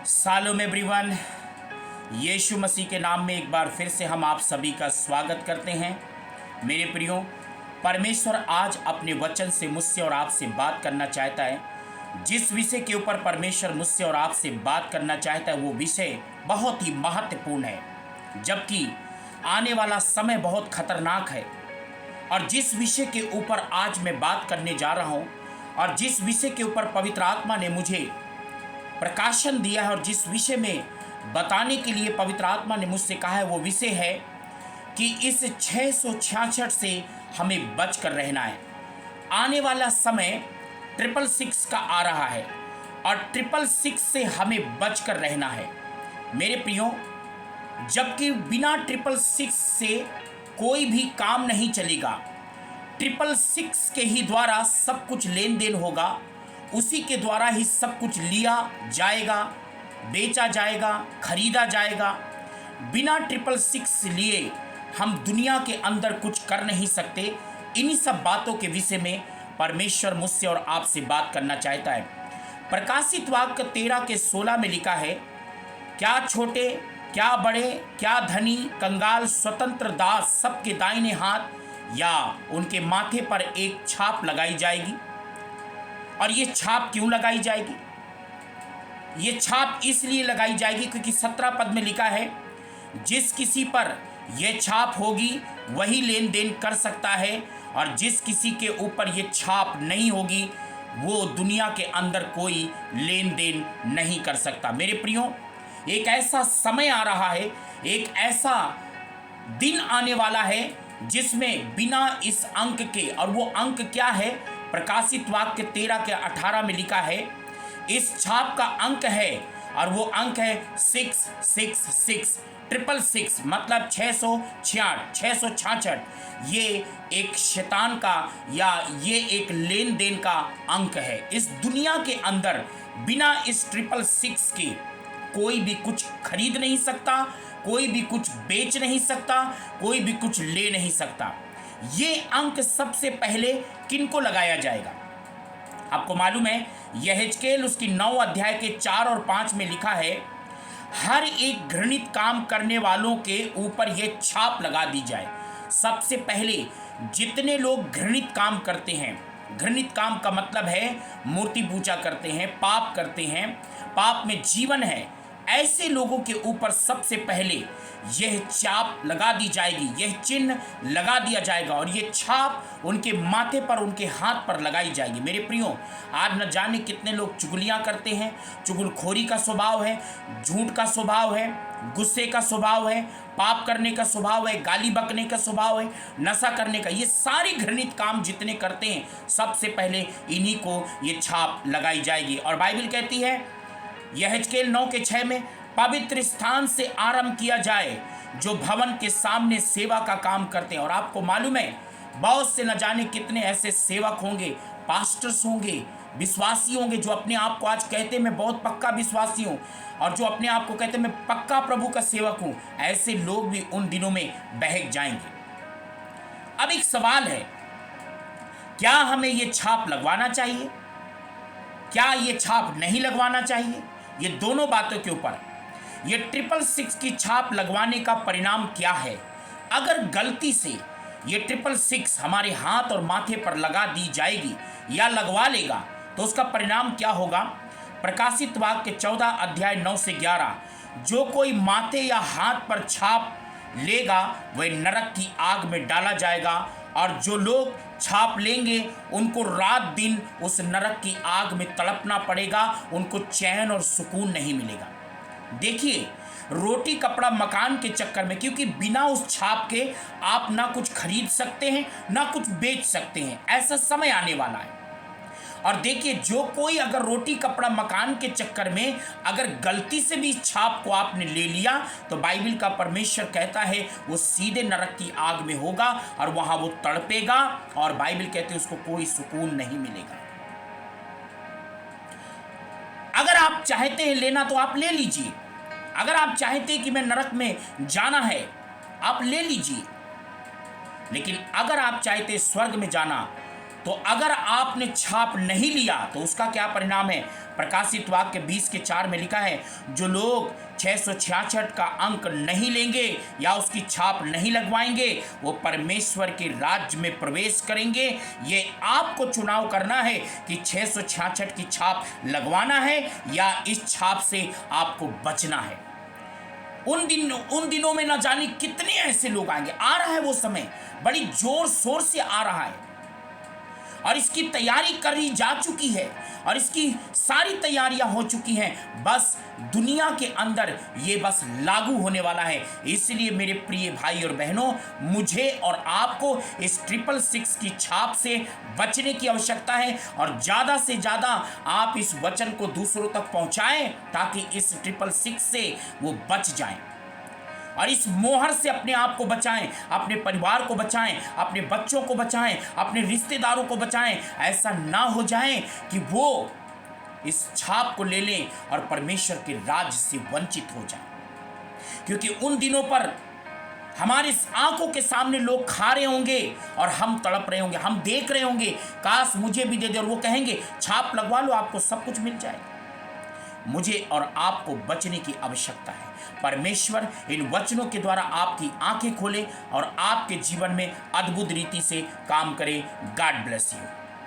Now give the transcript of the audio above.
सालोम everyone, यीशु मसीह के नाम में एक बार फिर से हम आप सभी का स्वागत करते हैं। मेरे प्रियो, परमेश्वर आज अपने वचन से मुझसे और आपसे बात करना चाहता है। जिस विषय के ऊपर परमेश्वर मुझसे और आपसे बात करना चाहता है वो विषय बहुत ही महत्वपूर्ण है, जबकि आने वाला समय बहुत खतरनाक है। और जिस विषय के ऊपर आज मैं बात करने जा रहा हूँ और जिस विषय के ऊपर पवित्र आत्मा ने मुझे प्रकाशन दिया है और जिस विषय में बताने के लिए पवित्र आत्मा ने मुझसे कहा है, वो विषय है कि इस 666 से हमें बच कर रहना है। आने वाला समय 666 का आ रहा है और 666 से हमें बच कर रहना है। मेरे प्रियो, जबकि बिना 666 से कोई भी काम नहीं चलेगा। 666 के ही द्वारा सब कुछ लेन देन होगा, उसी के द्वारा ही सब कुछ लिया जाएगा, बेचा जाएगा, खरीदा जाएगा। बिना 666 लिए हम दुनिया के अंदर कुछ कर नहीं सकते। इन्हीं सब बातों के विषय में परमेश्वर मुझसे और आपसे बात करना चाहता है। प्रकाशित वाक्य 13 के 16 में लिखा है, क्या छोटे क्या बड़े, क्या धनी कंगाल स्वतंत्र दास, सबके दाहिने हाथ या उनके माथे पर एक छाप लगाई जाएगी। और ये छाप क्यों लगाई जाएगी? ये छाप इसलिए लगाई जाएगी क्योंकि 17 पद में लिखा है, जिस किसी पर यह छाप होगी वही लेन देन कर सकता है, और जिस किसी के ऊपर ये छाप नहीं होगी वो दुनिया के अंदर कोई लेन देन नहीं कर सकता। मेरे प्रियो, एक ऐसा समय आ रहा है, एक ऐसा दिन आने वाला है जिसमें बिना इस अंक के, और वो अंक क्या है? प्रकाशित वाक्य 13 के 18 में लिखा है, इस छाप का अंक है और वो अंक है 666। 666 मतलब 666। ये एक शैतान का या ये एक लेन देन का अंक है। इस दुनिया के अंदर बिना इस 666 के कोई भी कुछ खरीद नहीं सकता, कोई भी कुछ बेच नहीं सकता, कोई भी कुछ ले नहीं सकता। ये अंक सबसे पहले किनको लगाया जाएगा? आपको मालूम है, यहेजकेल उसकी 9 अध्याय के 4 और 5 में लिखा है, हर एक घृणित काम करने वालों के ऊपर यह छाप लगा दी जाए। सबसे पहले जितने लोग घृणित काम करते हैं, घृणित काम का मतलब है मूर्ति पूजा करते हैं, पाप करते हैं, पाप में जीवन है, ऐसे लोगों के ऊपर सबसे पहले यह छाप लगा दी जाएगी, यह चिन्ह लगा दिया जाएगा और यह छाप उनके माथे पर, उनके हाथ पर लगाई जाएगी। मेरे प्रियो, आज न जाने कितने लोग चुगलियां करते हैं, चुगलखोरी का स्वभाव है, झूठ का स्वभाव है, गुस्से का स्वभाव है, पाप करने का स्वभाव है, गाली बकने का स्वभाव है, नशा करने का, ये सारी घृणित काम जितने करते हैं सबसे पहले इन्हीं को ये छाप लगाई जाएगी। और बाइबल कहती है यहेजकेल 9 के 6 में, पवित्र स्थान से आरंभ किया जाए जो भवन के सामने सेवा का काम करते हैं। और आपको मालूम है, बहुत से न जाने कितने ऐसे सेवक होंगे, पास्टर्स होंगे, विश्वासी होंगे जो अपने आप को आज कहते मैं बहुत पक्का विश्वासी हूँ, और जो अपने आप को कहते मैं पक्का प्रभु का सेवक हूँ। ऐसे लोग भी उन दिनों में बहक जाएंगे। अब एक सवाल है, क्या हमें ये छाप लगवाना चाहिए? क्या ये छाप नहीं लगवाना चाहिए? ये दोनों बातों के ऊपर ये 666 की छाप लगवाने का परिणाम क्या है? अगर गलती से ये 666 हमारे हाथ और माथे पर लगा दी जाएगी या लगवा लेगा तो उसका परिणाम क्या होगा? प्रकाशित वाक्य 14 अध्याय 9 से 11, जो कोई माथे या हाथ पर छाप लेगा वह नरक की आग में डाला जाएगा, और जो लोग छाप लेंगे उनको रात दिन उस नरक की आग में तड़पना पड़ेगा, उनको चैन और सुकून नहीं मिलेगा। देखिए, रोटी कपड़ा मकान के चक्कर में, क्योंकि बिना उस छाप के आप ना कुछ खरीद सकते हैं ना कुछ बेच सकते हैं, ऐसा समय आने वाला है। और देखिए, जो कोई अगर रोटी कपड़ा मकान के चक्कर में अगर गलती से भी इस छाप को आपने ले लिया तो बाइबल का परमेश्वर कहता है वो सीधे नरक की आग में होगा और वहां वो तड़पेगा, और बाइबल कहते हैं उसको कोई सुकून नहीं मिलेगा। अगर आप चाहते हैं लेना तो आप ले लीजिए, अगर आप चाहते हैं कि मैं नरक में जाना है आप ले लीजिए, लेकिन अगर आप चाहते स्वर्ग में जाना तो अगर आपने छाप नहीं लिया तो उसका क्या परिणाम है? प्रकाशित वाक्य 20:4 में लिखा है, जो लोग 666 का अंक नहीं लेंगे या उसकी छाप नहीं लगवाएंगे वो परमेश्वर के राज्य में प्रवेश करेंगे। ये आपको चुनाव करना है कि 666 की छाप लगवाना है या इस छाप से आपको बचना है। उन दिनों में न जाने कितने ऐसे लोग आएंगे। आ रहा है वो समय, बड़ी जोर शोर से आ रहा है और इसकी तैयारी करी जा चुकी है और इसकी सारी तैयारियां हो चुकी हैं। बस दुनिया के अंदर ये बस लागू होने वाला है। इसलिए मेरे प्रिय भाई और बहनों, मुझे और आपको इस 666 की छाप से बचने की आवश्यकता है और ज़्यादा से ज़्यादा आप इस वचन को दूसरों तक पहुंचाएं ताकि इस 666 से वो बच जाएं और इस मोहर से अपने आप को बचाएं, अपने परिवार को बचाएं, अपने बच्चों को बचाएं, अपने रिश्तेदारों को बचाएं। ऐसा ना हो जाए कि वो इस छाप को ले लें और परमेश्वर के राज्य से वंचित हो जाएं। क्योंकि उन दिनों पर हमारी आंखों के सामने लोग खा रहे होंगे और हम तड़प रहे होंगे, हम देख रहे होंगे काश मुझे भी दे दे, और वो कहेंगे छाप लगवा लो, आपको सब कुछ मिल जाएगा। मुझे और आपको बचने की आवश्यकता है। परमेश्वर इन वचनों के द्वारा आपकी आंखें खोले और आपके जीवन में अद्भुत रीति से काम करे। God bless you.